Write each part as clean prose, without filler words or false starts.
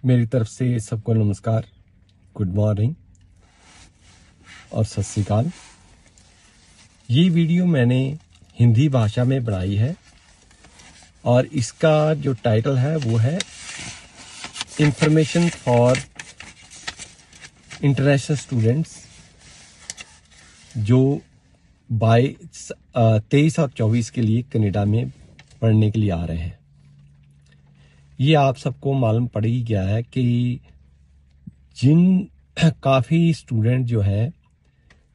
मेरी तरफ से सबको नमस्कार, गुड मॉर्निंग और सत श्री अकाल। ये वीडियो मैंने हिंदी भाषा में बनाई है और इसका जो टाइटल है वो है इंफॉर्मेशन फॉर इंटरनेशनल स्टूडेंट्स जो 23 और 24 के लिए कनाडा में पढ़ने के लिए आ रहे हैं। ये आप सबको मालूम पड़ ही गया है कि काफ़ी स्टूडेंट जो हैं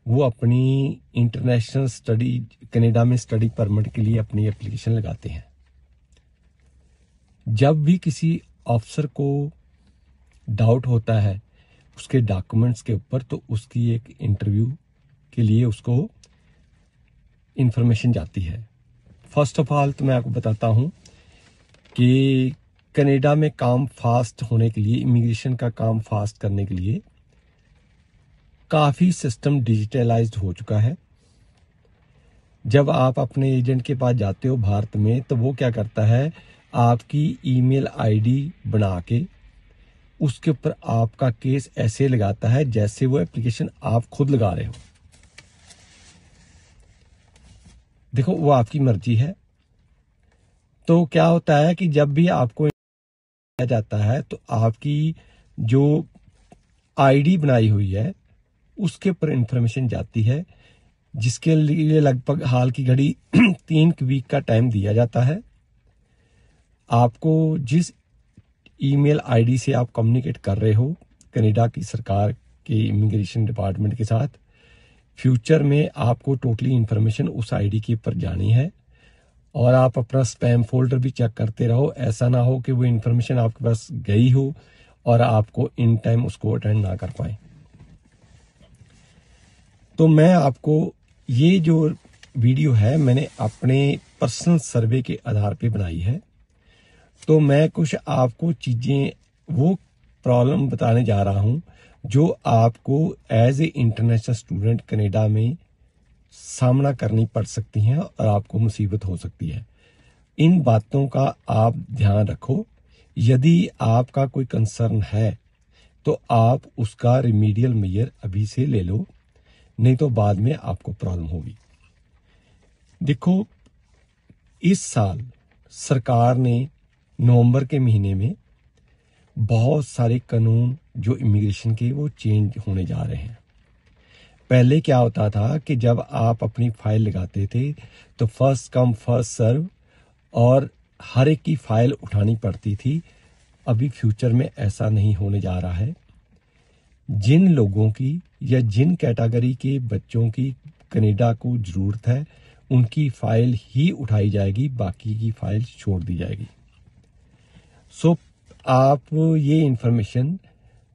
वो अपनी इंटरनेशनल स्टडी कनाडा में स्टडी परमिट के लिए अपनी एप्लीकेशन लगाते हैं। जब भी किसी अफसर को डाउट होता है उसके डॉक्यूमेंट्स के ऊपर, तो उसकी एक इंटरव्यू के लिए उसको इंफॉर्मेशन जाती है। फर्स्ट ऑफ ऑल तो मैं आपको बताता हूँ कि कनाडा में काम फास्ट होने के लिए, इमिग्रेशन का काम फास्ट करने के लिए काफ़ी सिस्टम डिजिटलाइज्ड हो चुका है। जब आप अपने एजेंट के पास जाते हो भारत में, तो वो क्या करता है, आपकी ईमेल आईडी बना के उसके ऊपर आपका केस ऐसे लगाता है जैसे वो एप्लीकेशन आप खुद लगा रहे हो। देखो, वो आपकी मर्जी है। तो क्या होता है कि जब भी आपको जाता है तो आपकी जो आईडी बनाई हुई है उसके ऊपर इंफॉर्मेशन जाती है, जिसके लिए लगभग हाल की घड़ी 3 वीक का टाइम दिया जाता है। आपको जिस ईमेल आईडी से आप कम्युनिकेट कर रहे हो कनाडा की सरकार के इमिग्रेशन डिपार्टमेंट के साथ, फ्यूचर में आपको टोटली इंफॉर्मेशन उस आईडी के ऊपर जानी है। और आप अपना स्पैम फोल्डर भी चेक करते रहो, ऐसा ना हो कि वो इंफॉर्मेशन आपके पास गई हो और आपको इन टाइम उसको अटेंड ना कर पाए। तो मैं आपको ये जो वीडियो है मैंने अपने पर्सनल सर्वे के आधार पे बनाई है। तो मैं कुछ आपको चीज़ें, वो प्रॉब्लम बताने जा रहा हूँ जो आपको as a international student Canada में सामना करनी पड़ सकती हैं और आपको मुसीबत हो सकती है। इन बातों का आप ध्यान रखो। यदि आपका कोई कंसर्न है तो आप उसका रिमीडियल मेजर अभी से ले लो, नहीं तो बाद में आपको प्रॉब्लम होगी। देखो, इस साल सरकार ने नवंबर के महीने में बहुत सारे कानून जो इमिग्रेशन के वो चेंज होने जा रहे हैं। पहले क्या होता था कि जब आप अपनी फाइल लगाते थे तो फर्स्ट कम फर्स्ट सर्व और हर एक की फाइल उठानी पड़ती थी। अभी फ्यूचर में ऐसा नहीं होने जा रहा है। जिन लोगों की या जिन कैटेगरी के बच्चों की कनाडा को ज़रूरत है उनकी फाइल ही उठाई जाएगी, बाकी की फाइल छोड़ दी जाएगी। सो आप ये इन्फॉर्मेशन,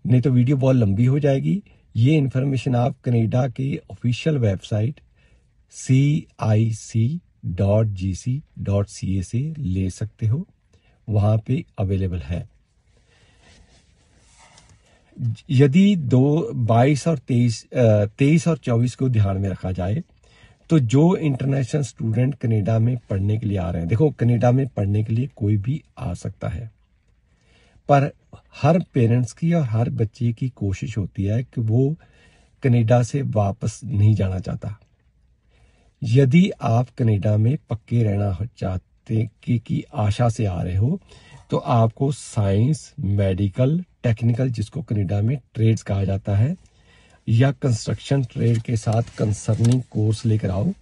नहीं तो वीडियो बहुत लंबी हो जाएगी, ये इन्फॉर्मेशन आप कनाडा के ऑफिशियल वेबसाइट cic.gc.ca से ले सकते हो, वहाँ पे अवेलेबल है। यदि 22 और 23 और 24 को ध्यान में रखा जाए तो जो इंटरनेशनल स्टूडेंट कनाडा में पढ़ने के लिए आ रहे हैं, देखो कनाडा में पढ़ने के लिए कोई भी आ सकता है, पर हर पेरेंट्स की और हर बच्चे की कोशिश होती है कि वो कनाडा से वापस नहीं जाना चाहता। यदि आप कनाडा में पक्के रहना चाहते की आशा से आ रहे हो तो आपको साइंस, मेडिकल, टेक्निकल, जिसको कनाडा में ट्रेड्स कहा जाता है, या कंस्ट्रक्शन ट्रेड के साथ कंसर्निंग कोर्स लेकर आओ।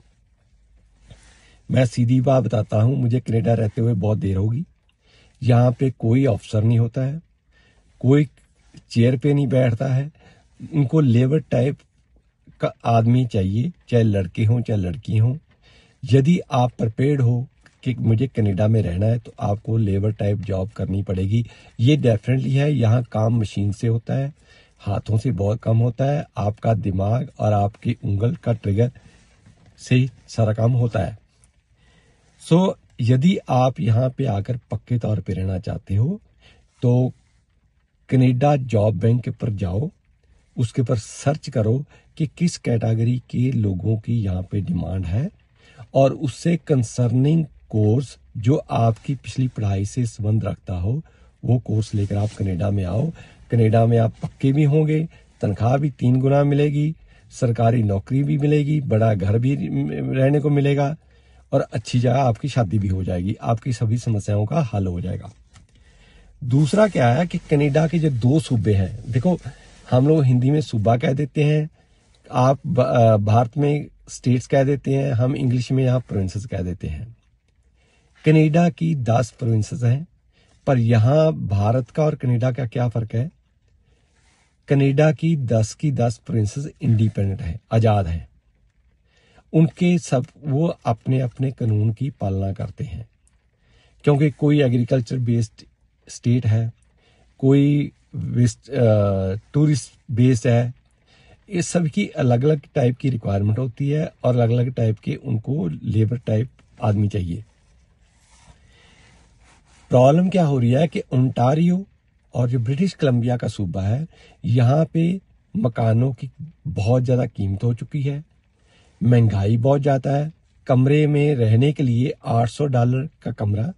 मैं सीधी बात बताता हूँ, मुझे कनाडा रहते हुए बहुत देर होगी। यहाँ पे कोई अफसर नहीं होता है, कोई चेयर पे नहीं बैठता है। इनको लेबर टाइप का आदमी चाहिए, चाहे लड़के हों चाहे लड़की हों। यदि आप प्रिपेयर्ड हो कि मुझे कनाडा में रहना है तो आपको लेबर टाइप जॉब करनी पड़ेगी। ये डेफिनेटली है। यहाँ काम मशीन से होता है, हाथों से बहुत कम होता है। आपका दिमाग और आपकी उंगल का ट्रिगर से सारा काम होता है। सो यदि आप यहाँ पे आकर पक्के तौर पे रहना चाहते हो तो कनाडा जॉब बैंक के ऊपर जाओ, उसके ऊपर सर्च करो कि किस कैटेगरी के लोगों की यहाँ पे डिमांड है और उससे कंसर्निंग कोर्स जो आपकी पिछली पढ़ाई से संबंध रखता हो वो कोर्स लेकर आप कनाडा में आओ। कनाडा में आप पक्के भी होंगे, तनख्वाह भी 3 गुना मिलेगी, सरकारी नौकरी भी मिलेगी, बड़ा घर भी रहने को मिलेगा और अच्छी जगह आपकी शादी भी हो जाएगी, आपकी सभी समस्याओं का हल हो जाएगा। दूसरा क्या है कि कनाडा के जो 2 सूबे हैं, देखो हम लोग हिंदी में सूबा कह देते हैं, आप भारत में स्टेट्स कह देते हैं, हम इंग्लिश में यहाँ प्रोविंसेस कह देते हैं। कनाडा की 10 प्रोविंसेस हैं, पर यहाँ भारत का और कनाडा का क्या फर्क है? कनाडा की 10 प्रोविंसेस इंडिपेंडेंट है, आजाद है, उनके सब वो अपने अपने कानून की पालना करते हैं, क्योंकि कोई एग्रीकल्चर बेस्ड स्टेट है, कोई टूरिस्ट बेस्ड है। इस सब की अलग अलग टाइप की रिक्वायरमेंट होती है और अलग अलग टाइप के उनको लेबर टाइप आदमी चाहिए। प्रॉब्लम क्या हो रही है कि ओंटारियो और जो ब्रिटिश कोलंबिया का सूबा है, यहाँ पे मकानों की बहुत ज़्यादा कीमत हो चुकी है, महंगाई बहुत ज़्यादा है। कमरे में रहने के लिए $800 का कमरा,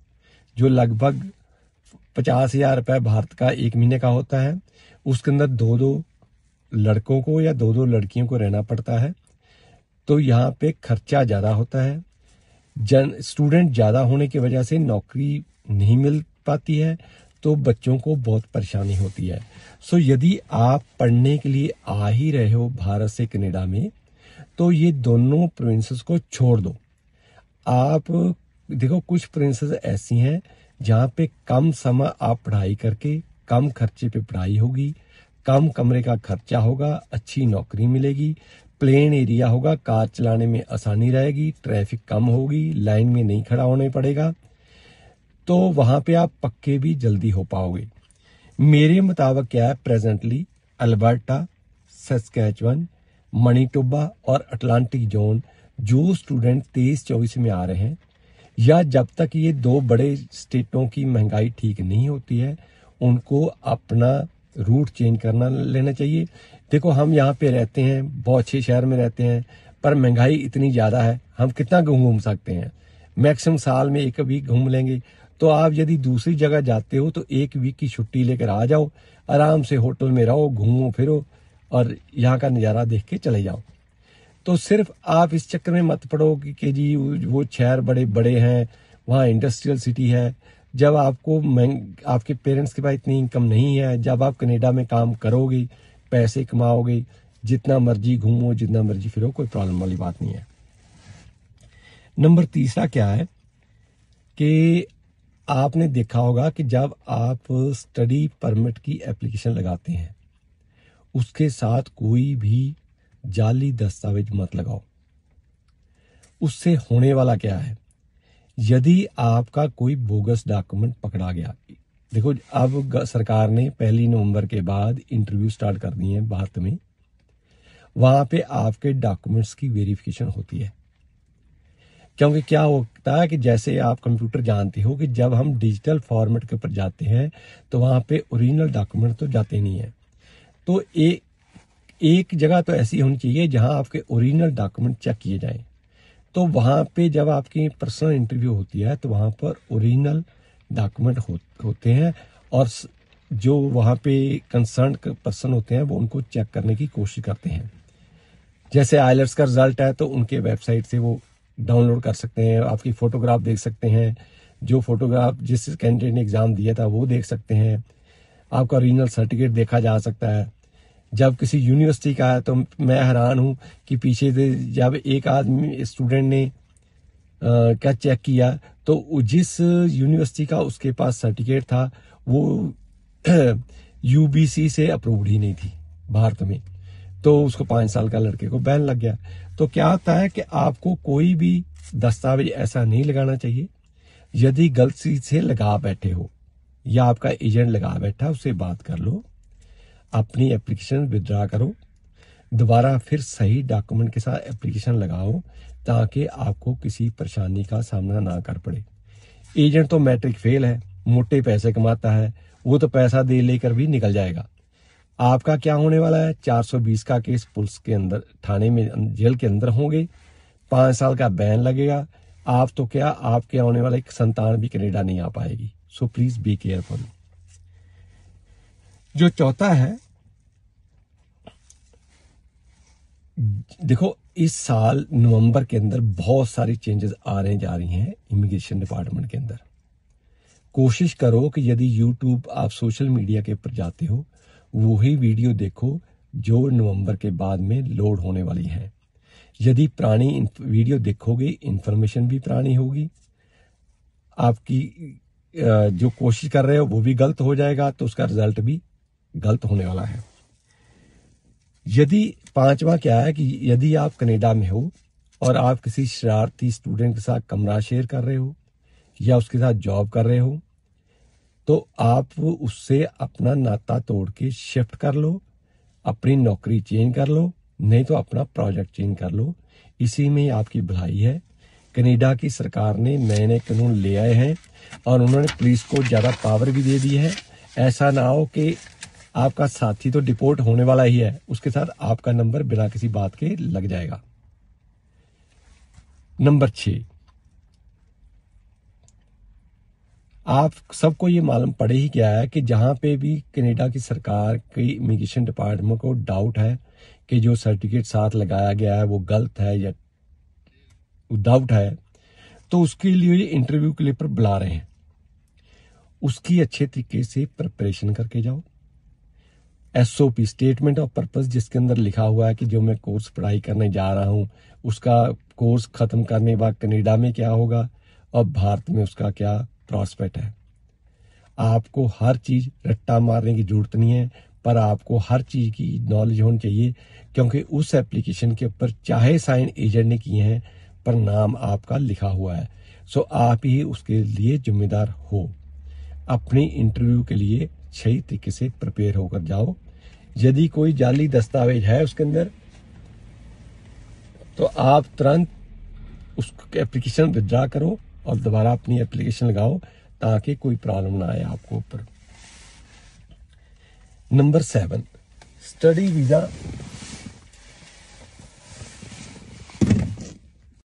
जो लगभग 50,000 रुपये भारत का 1 महीने का होता है, उसके अंदर 2-2 लड़कों को या 2-2 लड़कियों को रहना पड़ता है। तो यहाँ पे खर्चा ज़्यादा होता है, स्टूडेंट ज़्यादा होने की वजह से नौकरी नहीं मिल पाती है, तो बच्चों को बहुत परेशानी होती है। सो यदि आप पढ़ने के लिए आ ही रहे हो भारत से कनाडा में, तो ये दोनों प्रोविंसेस को छोड़ दो। आप देखो कुछ प्रोविंसेस ऐसी हैं जहाँ पे कम समय आप पढ़ाई करके कम खर्चे पे पढ़ाई होगी, कम कमरे का खर्चा होगा, अच्छी नौकरी मिलेगी, प्लेन एरिया होगा, कार चलाने में आसानी रहेगी, ट्रैफिक कम होगी, लाइन में नहीं खड़ा होने पड़ेगा, तो वहां पे आप पक्के भी जल्दी हो पाओगे। मेरे मुताबिक क्या है, प्रेजेंटली अल्बर्टा, सस्कैचुअन, मणिटोबा और अटलांटिक जोन जो स्टूडेंट 23-24 में आ रहे हैं, या जब तक ये 2 बड़े स्टेटों की महंगाई ठीक नहीं होती है, उनको अपना रूट चेंज करना लेना चाहिए। देखो हम यहाँ पे रहते हैं, बहुत अच्छे शहर में रहते हैं, पर महंगाई इतनी ज़्यादा है, हम कितना घूम सकते हैं? मैक्सिमम साल में 1 वीक घूम लेंगे। तो आप यदि दूसरी जगह जाते हो तो 1 वीक की छुट्टी लेकर आ जाओ, आराम से होटल में रहो, घूमो फिरो और यहाँ का नज़ारा देख के चले जाओ। तो सिर्फ आप इस चक्कर में मत पड़ो कि जी वो शहर बड़े बड़े हैं, वहाँ इंडस्ट्रियल सिटी है। जब आपको आपके पेरेंट्स के पास इतनी इनकम नहीं है, जब आप कनाडा में काम करोगे, पैसे कमाओगे, जितना मर्जी घूमो, जितना मर्जी फिरो, कोई प्रॉब्लम वाली बात नहीं है। नंबर 3 क्या है कि आपने देखा होगा कि जब आप स्टडी परमिट की एप्लीकेशन लगाते हैं, उसके साथ कोई भी जाली दस्तावेज मत लगाओ। उससे होने वाला क्या है, यदि आपका कोई बोगस डॉक्यूमेंट पकड़ा गया, देखो अब सरकार ने 1 नवंबर के बाद इंटरव्यू स्टार्ट कर दिए हैं भारत में, वहां पे आपके डॉक्यूमेंट्स की वेरिफिकेशन होती है। क्योंकि क्या होता है कि जैसे आप कंप्यूटर जानते हो कि जब हम डिजिटल फॉर्मेट के ऊपर जाते हैं तो वहां पे ओरिजिनल डॉक्यूमेंट तो जाते नहीं है। तो एक जगह तो ऐसी होनी चाहिए जहां आपके ओरिजिनल डॉक्यूमेंट चेक किए जाएं। तो वहां पे जब आपकी पर्सनल इंटरव्यू होती है तो वहां पर ओरिजिनल डॉक्यूमेंट होते हैं और जो वहां पे कंसर्न पर्सन होते हैं वो उनको चेक करने की कोशिश करते हैं। जैसे आइलेट्स का रिजल्ट है तो उनके वेबसाइट से वो डाउनलोड कर सकते हैं, आपकी फोटोग्राफ देख सकते हैं, जो फोटोग्राफ जिस कैंडिडेट ने एग्जाम दिया था वो देख सकते हैं, आपका ओरिजिनल सर्टिफिकेट देखा जा सकता है। जब किसी यूनिवर्सिटी का है तो मैं हैरान हूं कि पीछे से जब एक आदमी स्टूडेंट ने क्या चेक किया तो जिस यूनिवर्सिटी का उसके पास सर्टिफिकेट था वो यूबीसी से अप्रूव्ड ही नहीं थी भारत में, तो उसको 5 साल का लड़के को बैन लग गया। तो क्या होता है कि आपको कोई भी दस्तावेज ऐसा नहीं लगाना चाहिए। यदि गलती से लगा बैठे हो या आपका एजेंट लगा बैठा, उससे बात कर लो, अपनी एप्लीकेशन विड्रॉ करो, दोबारा फिर सही डॉक्यूमेंट के साथ एप्लीकेशन लगाओ ताकि आपको किसी परेशानी का सामना ना कर पड़े। एजेंट तो मैट्रिक फेल है, मोटे पैसे कमाता है, वो तो पैसा दे लेकर भी निकल जाएगा। आपका क्या होने वाला है, 420 का केस पुलिस के अंदर, थाने में, जेल के अंदर होंगे, 5 साल का बैन लगेगा। आप तो क्या, आपके आने वाला एक संतान भी कनाडा नहीं आ पाएगी। So please be careful. जो चौथा है, देखो इस साल नवंबर के अंदर बहुत सारी चेंजेस आ रहे जा रही हैं इमिग्रेशन डिपार्टमेंट के अंदर। कोशिश करो कि यदि यूट्यूब आप सोशल मीडिया के ऊपर जाते हो, वही वीडियो देखो जो नवंबर के बाद में लोड होने वाली है। यदि पुरानी वीडियो देखोगे, इंफॉर्मेशन भी पुरानी होगी, आपकी जो कोशिश कर रहे हो वो भी गलत हो जाएगा, तो उसका रिजल्ट भी गलत होने वाला है। यदि पांचवा क्या है कि यदि आप कनाडा में हो और आप किसी शरारती स्टूडेंट के साथ कमरा शेयर कर रहे हो या उसके साथ जॉब कर रहे हो, तो आप उससे अपना नाता तोड़ के शिफ्ट कर लो, अपनी नौकरी चेंज कर लो, नहीं तो अपना प्रोजेक्ट चेंज कर लो। इसी में आपकी भलाई है। कनाडा की सरकार ने नए नए कानून ले आए हैं और उन्होंने पुलिस को ज़्यादा पावर भी दे दी है। ऐसा ना हो कि आपका साथी तो डिपोर्ट होने वाला ही है, उसके साथ आपका नंबर बिना किसी बात के लग जाएगा। नंबर 6, आप सबको ये मालूम पड़े ही क्या है कि जहां पे भी कनाडा की सरकार की इमिग्रेशन डिपार्टमेंट को डाउट है कि जो सर्टिफिकेट साथ लगाया गया है वो गलत है या डाउट है, तो उसके लिए इंटरव्यू के लिए पर बुला रहे हैं। उसकी अच्छे तरीके से प्रिपरेशन करके जाओ। SOP, स्टेटमेंट ऑफ पर्पस, जिसके अंदर लिखा हुआ है कि जो मैं कोर्स पढ़ाई करने जा रहा हूं उसका कोर्स खत्म करने के बाद कनाडा में क्या होगा और भारत में उसका क्या प्रॉस्पेक्ट है। आपको हर चीज रट्टा मारने की जरूरत नहीं है, पर आपको हर चीज की नॉलेज होनी चाहिए, क्योंकि उस एप्लीकेशन के ऊपर चाहे साइन एजेंट ने किए हैं पर नाम आपका लिखा हुआ है। सो आप ही उसके लिए जिम्मेदार हो। अपनी इंटरव्यू के लिए सही तरीके से प्रिपेयर होकर जाओ। यदि कोई जाली दस्तावेज है उसके अंदर, तो आप तुरंत उस एप्लीकेशन विड्रॉ करो और दोबारा अपनी एप्लीकेशन लगाओ, ताकि कोई प्रॉब्लम ना आए आपको ऊपर। Number 7, study visa